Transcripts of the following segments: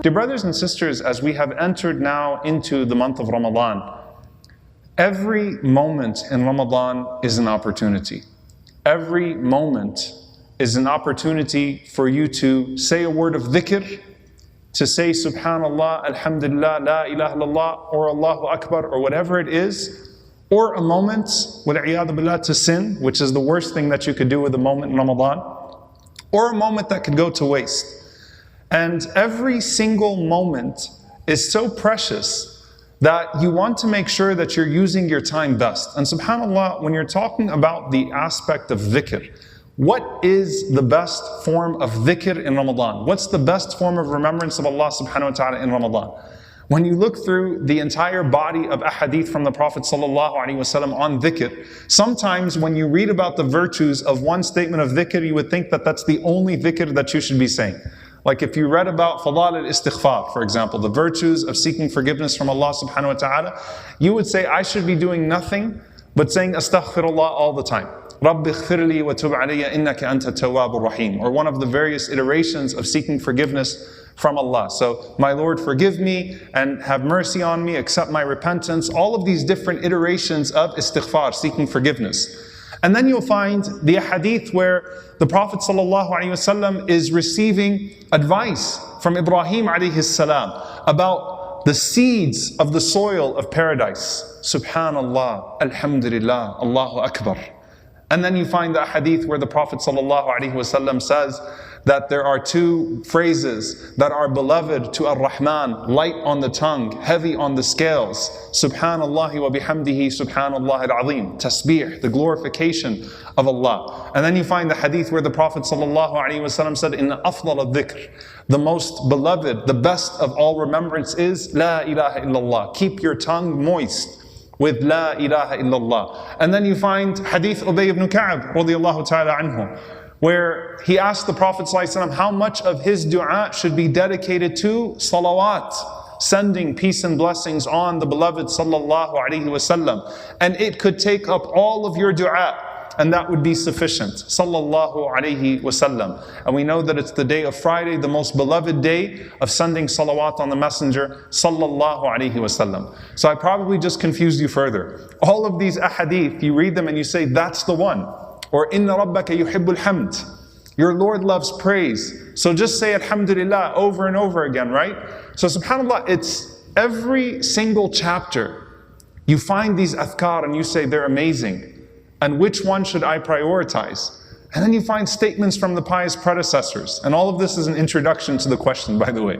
Dear brothers and sisters, as we have entered now into the month of Ramadan, every moment in Ramadan is an opportunity. Every moment is an opportunity for you to say a word of dhikr, to say Subhanallah, Alhamdulillah, La ilaha illallah, or Allahu Akbar, or whatever it is, or a moment, wal'iyadu billah, to sin, which is the worst thing that you could do with a moment in Ramadan, or a moment that could go to waste. And every single moment is so precious that you want to make sure that you're using your time best. And subhanAllah, when you're talking about the aspect of dhikr, what is the best form of dhikr in Ramadan? What's the best form of remembrance of Allah subhanahu wa ta'ala in Ramadan? When you look through the entire body of ahadith from the Prophet sallallahu alaihi wasallam on dhikr, sometimes when you read about the virtues of one statement of dhikr, you would think that that's the only dhikr that you should be saying. Like if you read about Fadal al-Istighfar, for example, the virtues of seeking forgiveness from Allah subhanahu wa ta'ala, you would say, I should be doing nothing but saying astaghfirullah all the time. Rabbi ighfirli wa tub alayya innaka anta tawwabur rahim. Or one of the various iterations of seeking forgiveness from Allah. So, my Lord, forgive me and have mercy on me, accept my repentance. All of these different iterations of istighfar, seeking forgiveness. And then you'll find the hadith where the Prophet ﷺ is receiving advice from Ibrahim alayhi salam about the seeds of the soil of paradise. Subhanallah, Alhamdulillah, Allahu Akbar. And then you find the hadith where the Prophet ﷺ says that there are two phrases that are beloved to Ar-Rahman, light on the tongue, heavy on the scales. Subhanallah wa bihamdihi, Subhanallah al-Azim. Tasbih, the glorification of Allah. And then you find the hadith where the Prophet ﷺ said, Inna afdal al-dhikr, the most beloved, the best of all remembrance is La ilaha illallah. Keep your tongue moist with La ilaha illallah. And then you find hadith Ubay ibn Ka'ab radiyallahu ta'ala anhu, where he asked the Prophet ﷺ how much of his dua should be dedicated to salawat, sending peace and blessings on the beloved sallallahu alaihi wasallam. And it could take up all of your dua, and that would be sufficient. Sallallahu alaihi wasallam. And we know that it's the day of Friday, the most beloved day of sending salawat on the Messenger sallallahu alaihi wasallam. So I probably just confused you further. All of these ahadith, you read them and you say, that's the one. Or inna rabbaka yuhibbul hamd. Your Lord loves praise. So just say alhamdulillah over and over again, right? So subhanAllah, it's every single chapter. You find these azkaar and you say they're amazing. And which one should I prioritize? And then you find statements from the pious predecessors. And all of this is an introduction to the question, by the way.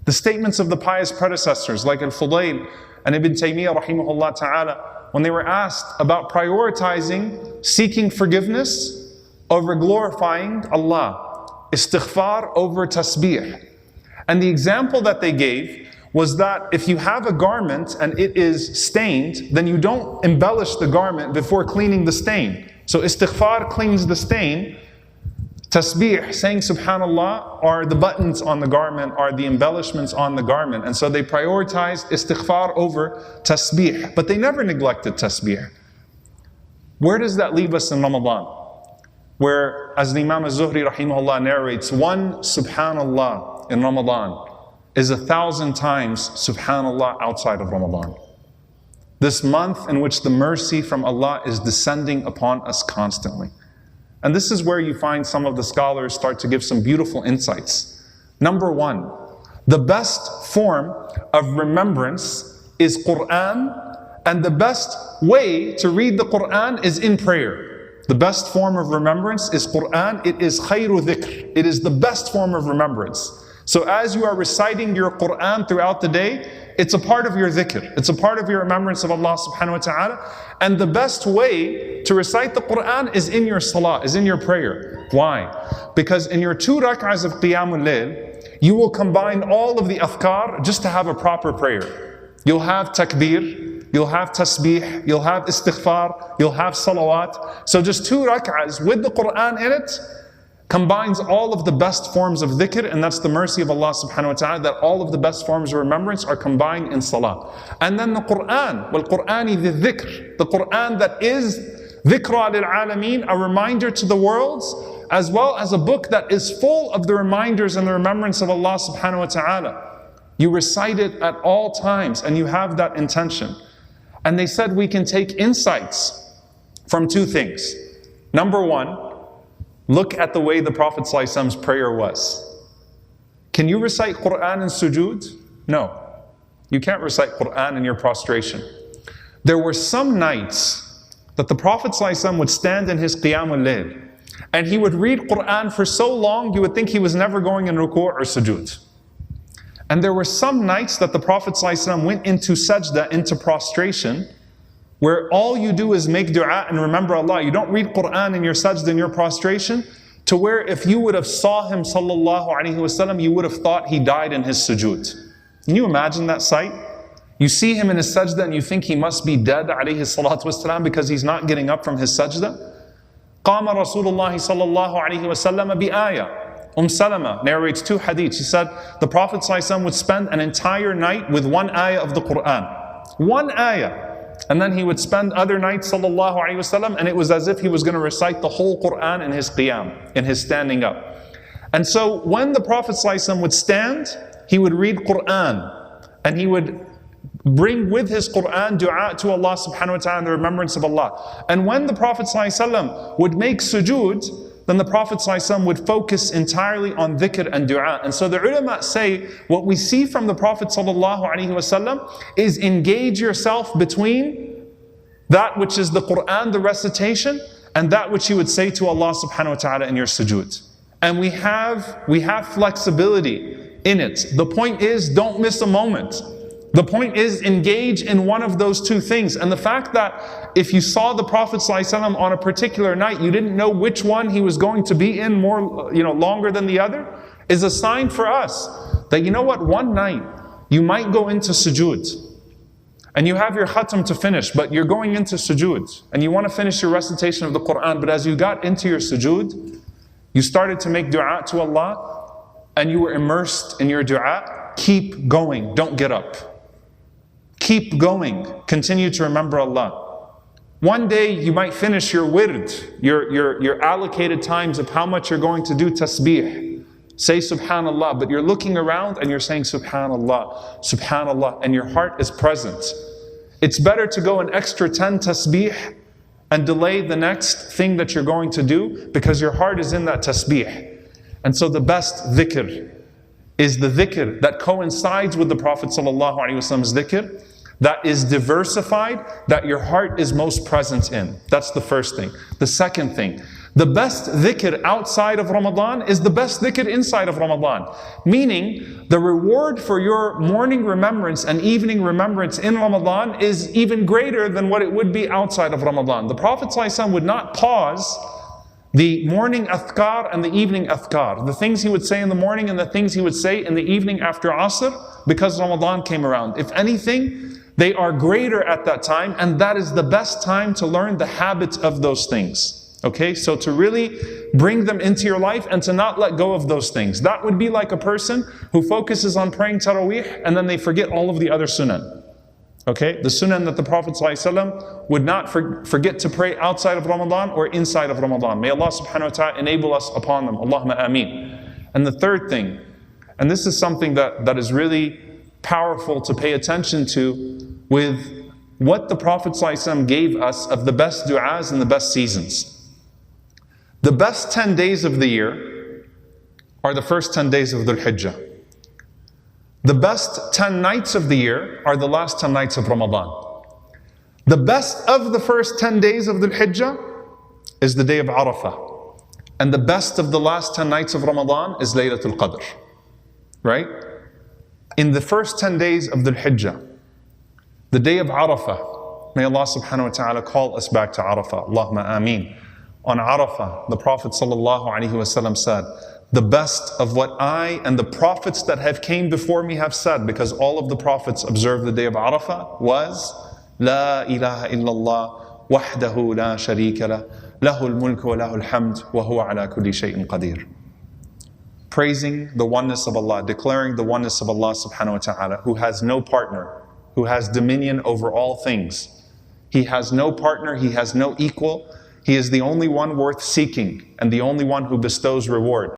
The statements of the pious predecessors like Al-Fudayl and Ibn Taymiyyah rahimahullah ta'ala, when they were asked about prioritizing seeking forgiveness over glorifying Allah, istighfar over tasbih. And the example that they gave was that if you have a garment and it is stained, then you don't embellish the garment before cleaning the stain. So istighfar cleans the stain. Tasbih, saying subhanallah, are the buttons on the garment, are the embellishments on the garment. And so they prioritized istighfar over tasbih. But they never neglected tasbih. Where does that leave us in Ramadan? Where, as the Imam al-Zuhri rahimahullah narrates, one subhanallah in Ramadan is 1,000 times subhanallah outside of Ramadan. This month in which the mercy from Allah is descending upon us constantly. And this is where you find some of the scholars start to give some beautiful insights. Number one, the best form of remembrance is Quran, and the best way to read the Quran is in prayer. The best form of remembrance is Quran. It is khayru dhikr. It is the best form of remembrance. So as you are reciting your Quran throughout the day, it's a part of your dhikr. It's a part of your remembrance of Allah subhanahu wa ta'ala. And the best way to recite the Quran is in your salah, is in your prayer. Why? Because in your 2 rak'ahs of Qiyamul Layl, you will combine all of the azkaar just to have a proper prayer. You'll have takbir, you'll have tasbih, you'll have istighfar, you'll have salawat. So just 2 rak'ahs with the Quran in it combines all of the best forms of dhikr, and that's the mercy of Allah subhanahu wa ta'ala, that all of the best forms of remembrance are combined in salah. And then the Quran, wal Qur'ani the dhikr, the Quran that is Dhikra lil alameen, a reminder to the worlds, as well as a book that is full of the reminders and the remembrance of Allah subhanahu wa ta'ala. You recite it at all times and you have that intention. And they said we can take insights from two things. Number one, look at the way the Prophet ﷺ's prayer was. Can you recite Quran in sujood? No. You can't recite Quran in your prostration. There were some nights that the Prophet ﷺ would stand in his Qiyamul Layl and he would read Quran for so long you would think he was never going in ruku' or sujood. And there were some nights that the Prophet ﷺ went into sajda, into prostration, where all you do is make dua and remember Allah. You don't read Quran in your sajda, in your prostration, to where if you would have saw him sallallahu alaihi wasallam, you would have thought he died in his sujood. Can you imagine that sight? You see him in his sajda and you think he must be dead alayhi salatu wasalam because he's not getting up from his sajda. قام رسول الله صلى الله عليه وسلم بآية. Salama narrates two hadiths. She said the Prophet ﷺ would spend an entire night with one ayah of the Quran. One ayah. And then he would spend other nights sallallahu alayhi wasallam, and it was as if he was going to recite the whole Quran in his qiyam, in his standing up. And so when the Prophet ﷺ would stand, he would read Quran and he would bring with his Quran dua to Allah subhanahu wa ta'ala and the remembrance of Allah. And when the Prophet ﷺ would make sujood, then the Prophet ﷺ would focus entirely on dhikr and dua. And so the ulama say, what we see from the Prophet ﷺ is engage yourself between that which is the Quran, the recitation, and that which you would say to Allah subhanahu wa ta'ala in your sujood. And we have flexibility in it. The point is, don't miss a moment. The point is, engage in one of those two things. And the fact that if you saw the Prophet ﷺ on a particular night, you didn't know which one he was going to be in more, longer than the other, is a sign for us that, you know what, one night you might go into sujood and you have your khatam to finish, but you're going into sujood and you want to finish your recitation of the Quran, but as you got into your sujood, you started to make dua to Allah and you were immersed in your dua. Keep going, don't get up. Keep going. Continue to remember Allah. One day you might finish your wird, your allocated times of how much you're going to do tasbih. Say subhanallah, but you're looking around and you're saying subhanallah, subhanallah, and your heart is present. It's better to go an extra 10 tasbih and delay the next thing that you're going to do because your heart is in that tasbih. And so the best dhikr is the dhikr that coincides with the Prophet ﷺ's dhikr, that is diversified, that your heart is most present in. That's the first thing. The second thing, the best dhikr outside of Ramadan is the best dhikr inside of Ramadan. Meaning, the reward for your morning remembrance and evening remembrance in Ramadan is even greater than what it would be outside of Ramadan. The Prophet ﷺ would not pause the morning Azkaar and the evening Azkaar, the things he would say in the morning and the things he would say in the evening after Asr, because Ramadan came around. If anything, they are greater at that time, and that is the best time to learn the habits of those things. Okay, so to really bring them into your life and to not let go of those things. That would be like a person who focuses on praying Taraweeh and then they forget all of the other sunan. Okay, the sunan that the Prophet ﷺ would not forget to pray outside of Ramadan or inside of Ramadan. May Allah subhanahu wa ta'ala enable us upon them. Allahumma ameen. And the third thing, and this is something that is really powerful to pay attention to with what the Prophet ﷺ gave us of the best du'as and the best seasons. The best 10 days of the year are the first 10 days of Dhul Hijjah. The best 10 nights of the year are the last 10 nights of Ramadan. The best of the first 10 days of Dhul Hijjah is the day of Arafah. And the best of the last 10 nights of Ramadan is Laylatul Qadr. Right? In the first 10 days of Dhul Hijjah, the day of Arafah, may Allah subhanahu wa ta'ala call us back to Arafah. Allahumma ameen. On Arafah, the Prophet sallallahu alaihi wasallam said, the best of what I and the prophets that have came before me have said, because all of the prophets observed the day of Arafah, was La ilaha illallah wahdahu la sharika lah lahul mulku wa lahul hamd wa huwa ala kulli shay'in qadir. Praising the oneness of Allah, declaring the oneness of Allah subhanahu wa ta'ala, who has no partner, who has dominion over all things. He has no partner, He has no equal. He is the only one worth seeking and the only one who bestows reward.